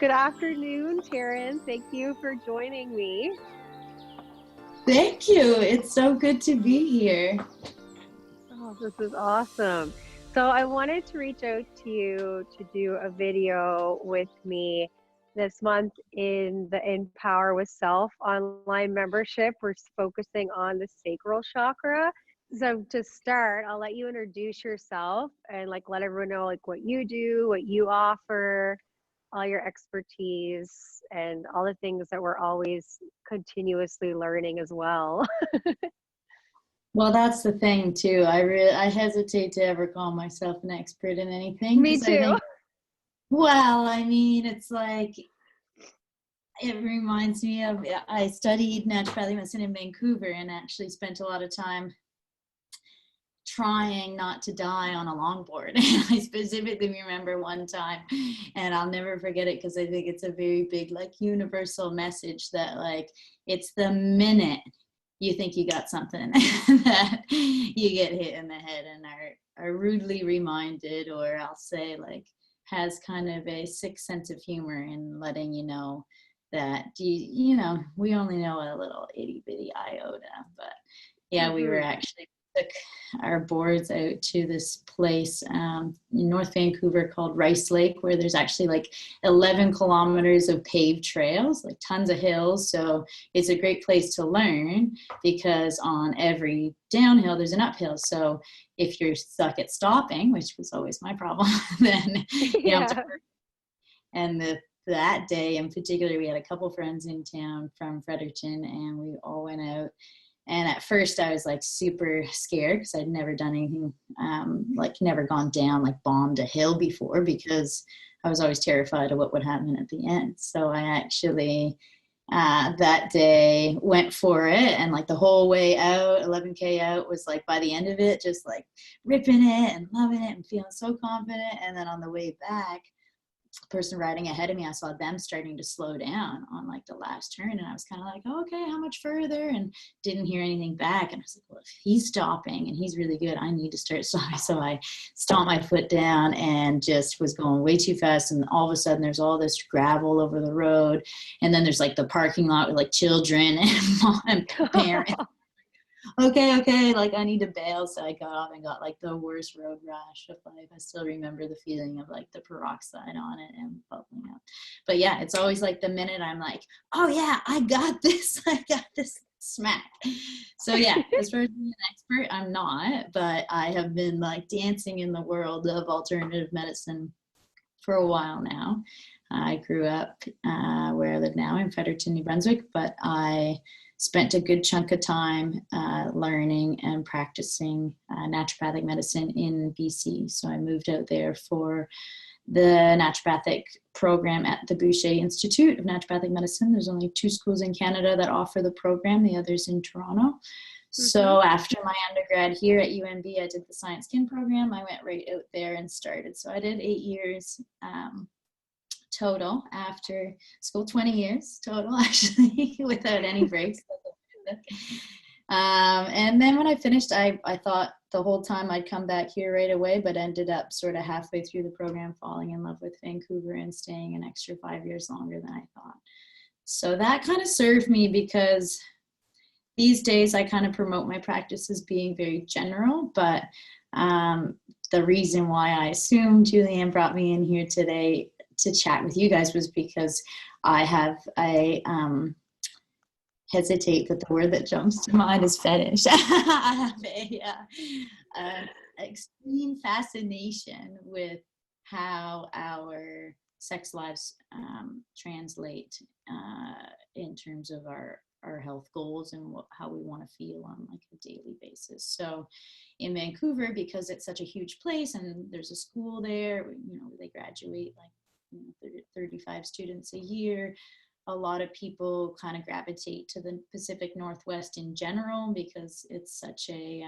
Good afternoon, Taryn. Thank you for joining me. Thank you. It's so good to be here. Oh, this is awesome. So I wanted to reach out to you to do a video with me this month in the Empower with Self online membership. We're focusing on the sacral chakra. So to start, I'll let you introduce yourself and let everyone know what you do, what you offer, all your expertise, and all the things that we're always continuously learning as well. Well, that's the thing too. I hesitate to ever call myself an expert in anything Me because I too. think, it's like it reminds me of I studied naturopathic medicine in Vancouver and actually spent a lot of time trying not to die on a longboard. I specifically remember one time, and I'll never forget it because I think it's a very big universal message that it's the minute you think you got something that you get hit in the head and are rudely reminded, or I'll say has kind of a sick sense of humor in letting you know that we only know a little itty bitty iota. But yeah, we were actually took our boards out to this place in North Vancouver called Rice Lake, where there's actually 11 kilometers of paved trails, tons of hills. So it's a great place to learn because on every downhill there's an uphill. So if you're stuck at stopping, which was always my problem, then you have to. And that day in particular, we had a couple friends in town from Fredericton, and we all went out. And at first I was super scared because I'd never done anything, never gone down, bombed a hill before, because I was always terrified of what would happen at the end. So I actually that day went for it. And the whole way out, 11K out, was by the end of it, just ripping it and loving it and feeling so confident. And then on the way back, person riding ahead of me, I saw them starting to slow down on the last turn, and I was kind of oh, okay, how much further? And didn't hear anything back. And I was well, if he's stopping and he's really good, I need to start stopping. So I stomped my foot down and just was going way too fast, and all of a sudden there's all this gravel over the road, and then there's the parking lot with children and mom and parents. Okay, I need to bail. So I got off and got the worst road rash of life. I still remember the feeling of the peroxide on it and bubbling up. But yeah, it's always the minute I'm oh yeah, I got this. I got this smack. So yeah, as far as being an expert, I'm not, but I have been dancing in the world of alternative medicine for a while now. I grew up where I live now in Fredericton, New Brunswick, but I spent a good chunk of time learning and practicing naturopathic medicine in BC. So I moved out there for the naturopathic program at the Boucher Institute of Naturopathic Medicine. There's only 2 schools in Canada that offer the program, the other's in Toronto. Mm-hmm. So after my undergrad here at UNB, I did the Science Skin program. I went right out there and started. So I did 8 years total after school, 20 years total actually, without any breaks. And then when I finished, I thought the whole time I'd come back here right away, but ended up sort of halfway through the program falling in love with Vancouver and staying an extra 5 years longer than I thought. So that kind of served me, because these days I kind of promote my practice as being very general, but the reason why I assumed Julianne brought me in here today to chat with you guys was because I have hesitate that the word that jumps to mind is fetish. I have a extreme fascination with how our sex lives translate in terms of our health goals and how we want to feel on a daily basis. So in Vancouver, because it's such a huge place and there's a school there, they graduate 35 students a year. A lot of people kind of gravitate to the Pacific Northwest in general because it's such a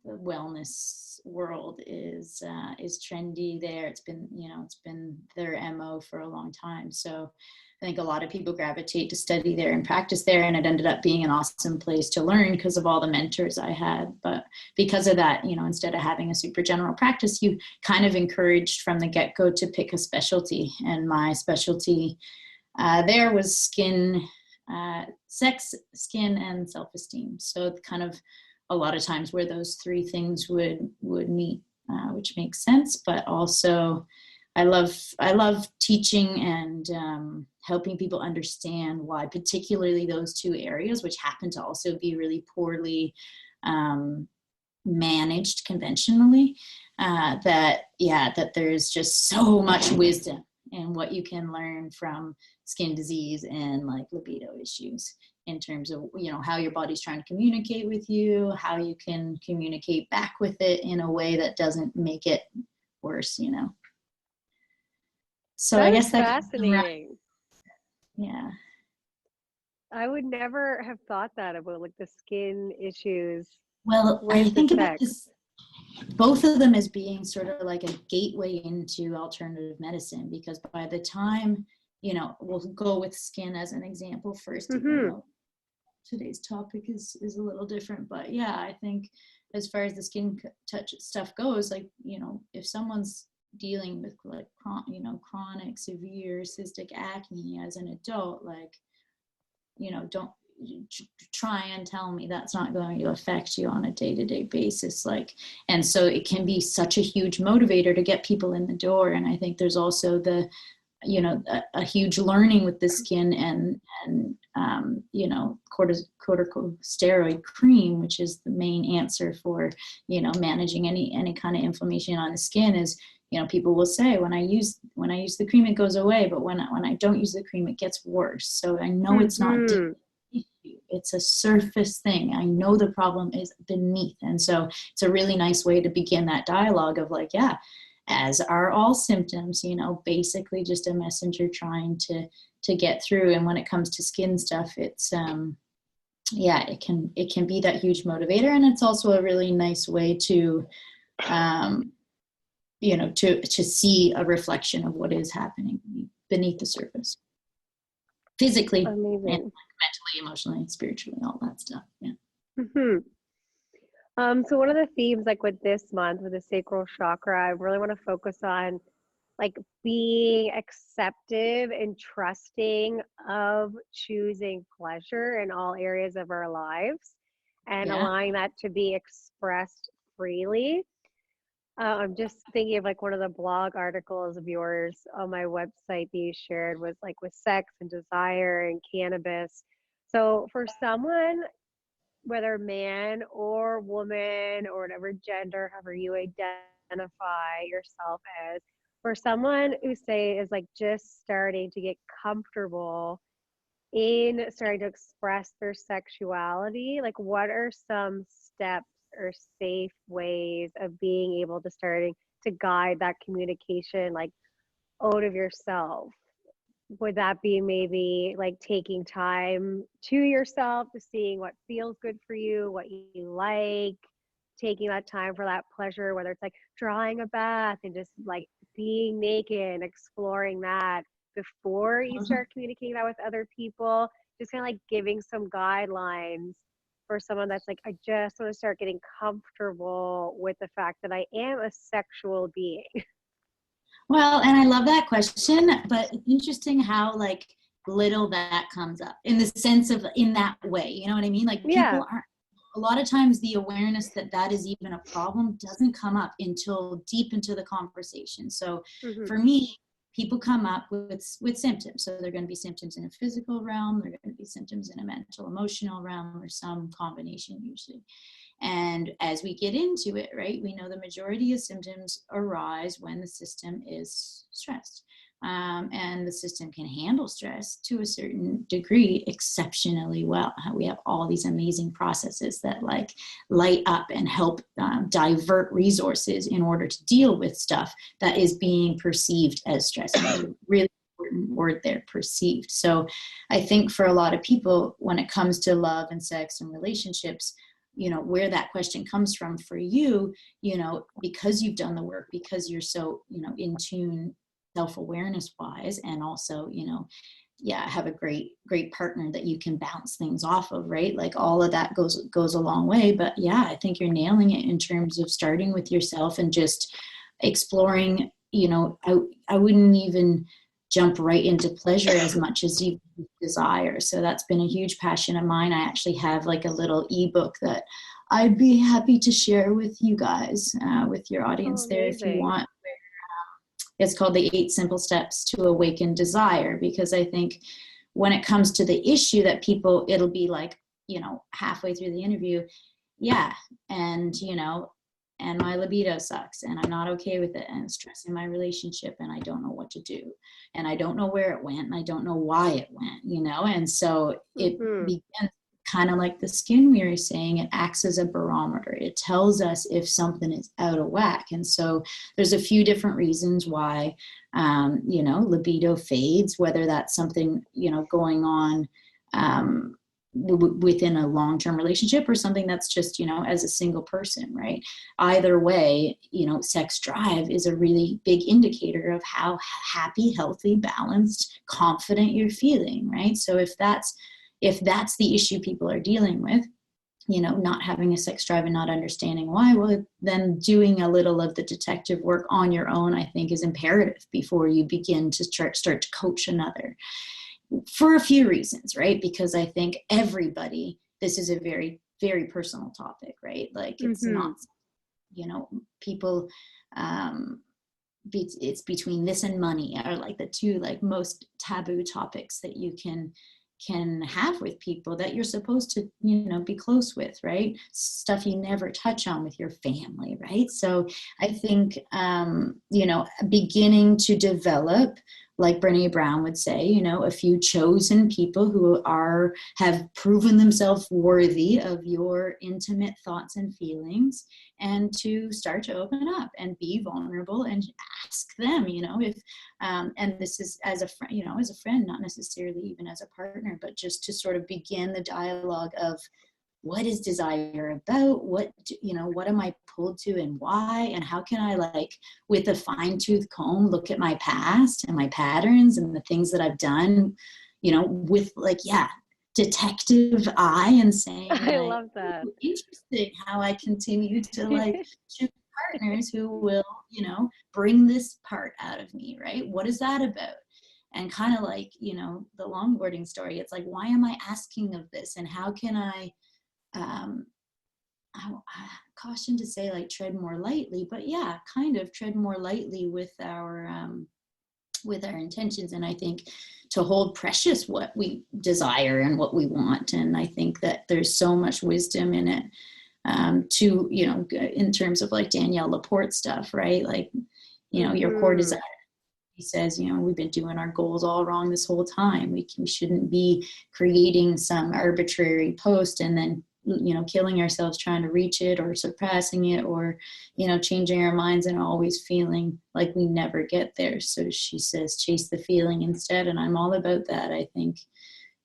the wellness world is trendy there. It's been, it's been their MO for a long time. So I think a lot of people gravitate to study there and practice there, and it ended up being an awesome place to learn because of all the mentors I had. But because of that, instead of having a super general practice, you kind of encouraged from the get-go to pick a specialty. And my specialty there was skin, sex, skin, and self-esteem. So kind of a lot of times where those three things would meet, which makes sense. But also I love teaching and helping people understand why particularly those two areas, which happen to also be really poorly managed conventionally, that there's just so much wisdom in what you can learn from skin disease and like libido issues, in terms of, how your body's trying to communicate with you, how you can communicate back with it in a way that doesn't make it worse, So That I is guess that fascinating. yeah. I would never have thought that about like the skin issues Well, I with the think about sex. this, both of them as being sort of like a gateway into alternative medicine, because by the time, we'll go with skin as an example first, even Mm-hmm. though today's topic is a little different. But yeah, I think as far as the skin touch stuff goes, like, if someone's dealing with like chronic severe cystic acne as an adult, like, don't try and tell me that's not going to affect you on a day-to-day basis. Like, and so it can be such a huge motivator to get people in the door. And I think there's also the, a huge learning with the skin and corticosteroid cream, which is the main answer for, managing any kind of inflammation on the skin, is, people will say, when I use the cream, it goes away, but when I don't use the cream, it gets worse. So I know it's not deep issue. It's a surface thing. I know the problem is beneath. And so it's a really nice way to begin that dialogue of like, yeah, as are all symptoms, basically just a messenger trying to get through. And when it comes to skin stuff, it's it can be that huge motivator. And it's also a really nice way to to see a reflection of what is happening beneath the surface, physically, and Amazing. mentally, emotionally, spiritually, all that stuff. Yeah. Mm-hmm. So one of the themes, like with this month, with the sacral chakra, I really want to focus on like being acceptive and trusting of choosing pleasure in all areas of our lives and Yeah. allowing that to be expressed freely. I'm just thinking of like one of the blog articles of yours on my website that you shared was like with sex and desire and cannabis. So for someone, whether man or woman or whatever gender, however you identify yourself as, for someone who say is like just starting to get comfortable in starting to express their sexuality, like what are some steps or safe ways of being able to starting to guide that communication like out of yourself? Would that be maybe like taking time to yourself, to seeing what feels good for you, what you like, taking that time for that pleasure, whether it's like drawing a bath and just like being naked and exploring that before you start communicating that with other people, just kind of like giving some guidelines for someone that's like, I just want to start getting comfortable with the fact that I am a sexual being. Well, and I love that question, but it's interesting how like little that comes up in the sense of in that way. You know what I mean? Like Yeah. people aren't, a lot of times the awareness that that is even a problem doesn't come up until deep into the conversation. So Mm-hmm. for me, people come up with symptoms. So they're going to be symptoms in a physical realm, they're going to be symptoms in a mental, emotional realm, or some combination usually. And as we get into it, right, we know the majority of symptoms arise when the system is stressed. And the system can handle stress to a certain degree exceptionally well. We have all these amazing processes that like light up and help divert resources in order to deal with stuff that is being perceived as stress. And there's a really important word there, perceived. So I think for a lot of people, when it comes to love and sex and relationships, you know, where that question comes from for you, you know, because you've done the work, because you're so, you know, in tune self-awareness wise, and also, you know, yeah, have a great partner that you can bounce things off of, right? Like all of that goes a long way. But yeah, I think you're nailing it in terms of starting with yourself and just exploring, you know, I wouldn't even jump right into pleasure as much as you desire. So that's been a huge passion of mine. I actually have like a little ebook that I'd be happy to share with you guys, with your Oh, audience there if you amazing. want. It's called the 8 Simple Steps to Awaken Desire, because I think when it comes to the issue that people, it'll be like, you know, halfway through the interview, yeah, and, you know, and my libido sucks and I'm not okay with it and it's stressing my relationship and I don't know what to do and I don't know where it went and I don't know why it went, you know. And so it Mm-hmm. begins kind of like the skin we were saying, it acts as a barometer. It tells us if something is out of whack. And so there's a few different reasons why, you know, libido fades, whether that's something, you know, going on within a long-term relationship or something that's just, you know, as a single person, right? Either way, you know, sex drive is a really big indicator of how happy, healthy, balanced, confident you're feeling, right? So if that's the issue people are dealing with, you know, not having a sex drive and not understanding why, well, then doing a little of the detective work on your own, I think, is imperative before you begin to start to coach another, for a few reasons, right? Because I think everybody, this is a very, very personal topic, right? Like it's Mm-hmm. not, you know, people, it's between this and money are like the two like most taboo topics that you can have with people that you're supposed to, you know, be close with, right? Stuff you never touch on with your family, right? So I think, you know, beginning to develop, like Brene Brown would say, you know, a few chosen people who have proven themselves worthy of your intimate thoughts and feelings, and to start to open up and be vulnerable and ask them, you know, if and this is as a friend, you know, as a friend, not necessarily even as a partner, but just to sort of begin the dialogue of what is desire about, what, you know, what am I pulled to and why, and how can I, like, with a fine-tooth comb, look at my past and my patterns and the things that I've done, you know, with like, yeah, detective eye, and saying I like, love that. interesting how I continue to like choose partners who will, you know, bring this part out of me, right? What is that about? And kind of like, you know, the longboarding story, it's like, why am I asking of this? And how can um, I caution to say like tread more lightly, but yeah, kind of tread more lightly with our intentions. And I think to hold precious what we desire and what we want. And I think that there's so much wisdom in it, to, you know, in terms of like Danielle Laporte stuff, right? Like, you know, your core Mm-hmm. desire. He says, you know, we've been doing our goals all wrong this whole time. We shouldn't be creating some arbitrary post and then, you know, killing ourselves trying to reach it or surpassing it, or, you know, changing our minds and always feeling like we never get there. So she says, chase the feeling instead. And I'm all about that. I think,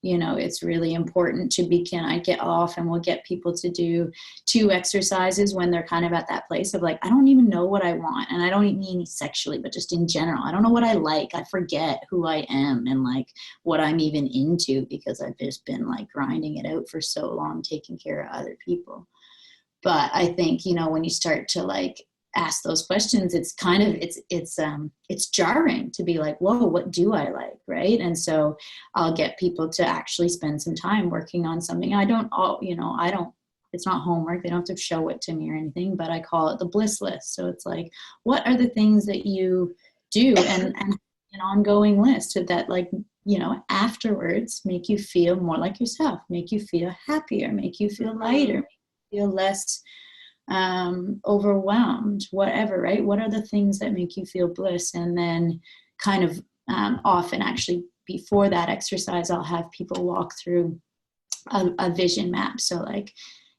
you know, it's really important to begin. I get off and we'll get people to do 2 exercises when they're kind of at that place of like, I don't even know what I want. And I don't mean sexually, but just in general. I don't know what I like. I forget who I am and like what I'm even into, because I've just been like grinding it out for so long, taking care of other people. But I think, you know, when you start to like ask those questions, it's kind of, it's jarring to be like, whoa, what do I like, right? And so I'll get people to actually spend some time working on something. I don't it's not homework, they don't have to show it to me or anything, but I call it the bliss list. So it's like, what are the things that you do, and an ongoing list that, like, you know, afterwards make you feel more like yourself, make you feel happier, make you feel lighter, Mm-hmm. make you feel less overwhelmed, whatever, right? What are the things that make you feel bliss? And then kind of, often actually before that exercise, I'll have people walk through a vision map. So like,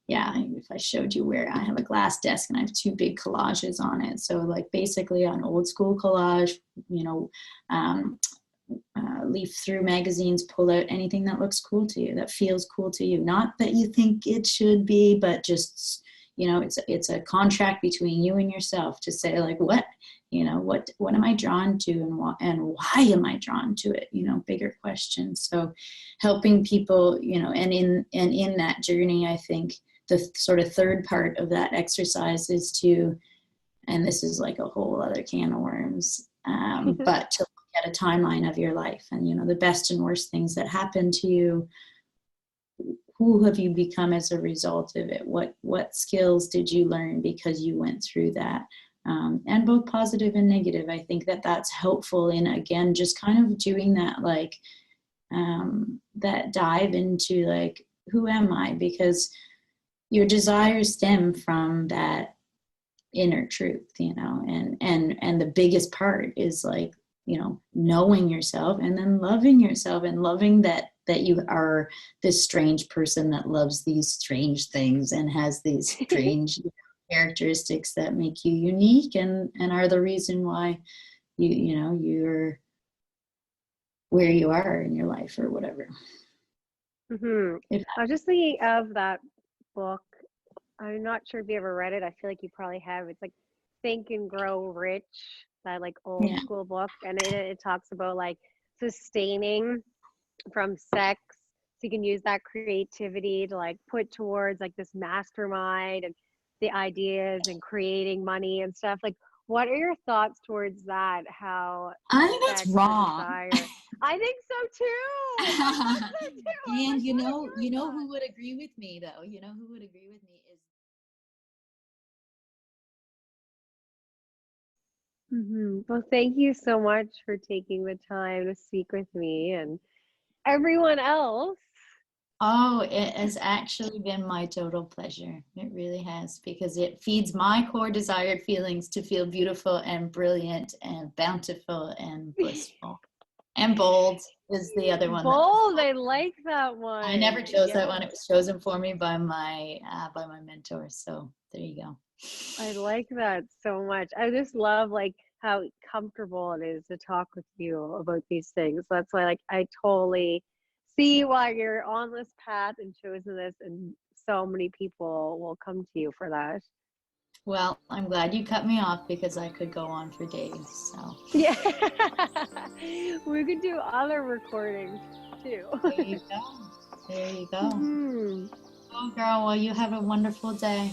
yeah, if I showed you, where I have a glass desk and I have 2 big collages on it. So like basically an old school collage, you know, leaf through magazines, pull out anything that looks cool to you, that feels cool to you. Not that you think it should be, but just, it's a contract between you and yourself to say, like, what am I drawn to, and why am I drawn to it? Bigger questions. So helping people, and in that journey, I think the sort of third part of that exercise is to, and this is like a whole other can of worms, but to look at a timeline of your life and, the best and worst things that happen to you. Who have you become as a result of it? What skills did you learn because you went through that? And both positive and negative. I think that's helpful in, again, just kind of doing that, like, that dive into, like, who am I? Because your desires stem from that inner truth, and the biggest part is, like, knowing yourself and then loving yourself and loving that you are this strange person that loves these strange things and has these strange characteristics that make you unique and are the reason why you're where you are in your life or whatever. I was just thinking of that book. I'm not sure if you ever read it. I feel like you probably have. It's like Think and Grow Rich, that like old school book, and it talks about like sustaining from sex, so you can use that creativity to like put towards like this mastermind and the ideas and creating money and stuff. Like, what are your thoughts towards that? How I think that's wrong. I think so too. And who would agree with me, though? Who would agree with me is Well, thank you so much for taking the time to speak with me and everyone else. Oh, it has actually been my total pleasure. It really has, because it feeds my core desired feelings to feel beautiful and brilliant and bountiful and blissful. And bold is the other one. Bold, I like that one. I never chose that one. It was chosen for me by my mentor. So there you go. I like that so much. I just love like how comfortable it is to talk with you about these things. That's why, like, I totally see why you're on this path and chosen this, and so many people will come to you for that. Well, I'm glad you cut me off, because I could go on for days. So yeah, we could do other recordings too. There you go. Oh, girl, well, you have a wonderful day.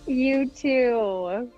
You too.